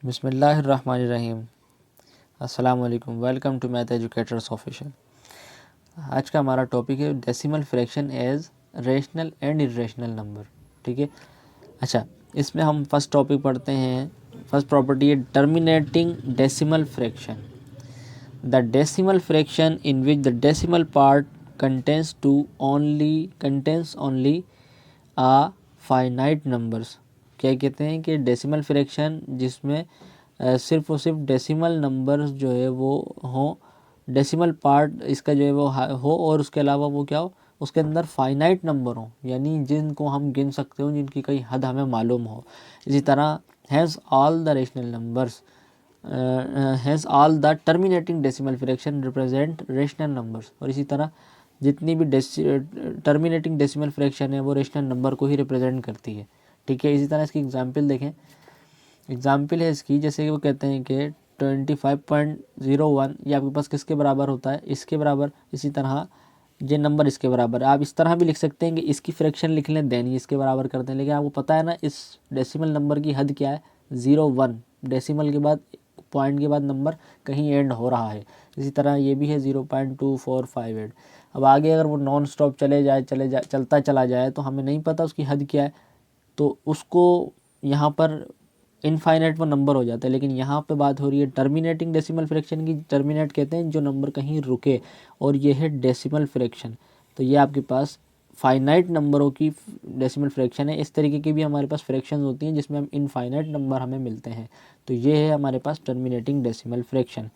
बिस्मिल्लाहिर्रहमानिर्रहीम। अस्सलाम वालेकुम। Welcome to math educators official. आज का हमारा टॉपिक है decimal fraction as rational and irrational number. ठीक है। अच्छा, इसमें हम फर्स्ट टॉपिक पढ़ते हैं। फर्स्ट प्रॉपर्टी है terminating decimal fraction. The decimal fraction in which the decimal part contains only a finite numbers. क्या कहते हैं कि डेसिमल फ्रैक्शन जिसमें सिर्फ और सिर्फ डेसिमल नंबर्स जो है वो हो, डेसिमल पार्ट इसका जो है वो हो, और उसके अलावा वो क्या हो, उसके अंदर फाइनाइट नंबर हो, यानी जिनको हम गिन सकते हो, जिनकी कई हद हमें मालूम हो। इसी तरह has all the rational numbers, has all the terminating decimal fraction represent rational numbers. और इसी तरह जितनी भी टर्मिनेटिंग डेसिमल फ्रैक्शन है वो रेशनल नंबर को ही रिप्रेजेंट करती है। ठीक है। इसी तरह इसकी एग्जांपल देखें। एग्जाम्पल है इसकी, जैसे कि वो कहते हैं कि 25.01 ये आपके पास किसके बराबर होता है, इसके बराबर। इसी तरह ये नंबर इसके बराबर है। आप इस तरह भी लिख सकते हैं कि इसकी फ्रैक्शन लिख लें, देन इसके बराबर करते हैं। लेकिन आपको पता है ना इस डेसिमल नंबर की हद क्या है, 0-1। डेसिमल के बाद, पॉइंट के बाद नंबर कहीं एंड हो रहा है। इसी तरह ये भी है 0.2458। अब आगे अगर वो नॉन स्टॉप चलता चला जाए तो हमें नहीं पता उसकी हद क्या है, तो उसको यहाँ पर इनफाइनाइट वो नंबर हो जाता है। लेकिन यहाँ पे बात हो रही है टर्मिनेटिंग डेसिमल फ्रैक्शन की। टर्मिनेट कहते हैं जो नंबर कहीं रुके, और ये है डेसिमल फ्रैक्शन। तो ये आपके पास फाइनाइट नंबरों की डेसिमल फ्रैक्शन है। इस तरीके की भी हमारे पास फ्रैक्शन होती हैं जिसमें हम इनफाइनाइट नंबर हमें मिलते हैं। तो ये है हमारे पास टर्मिनेटिंग डेसिमल फ्रैक्शन।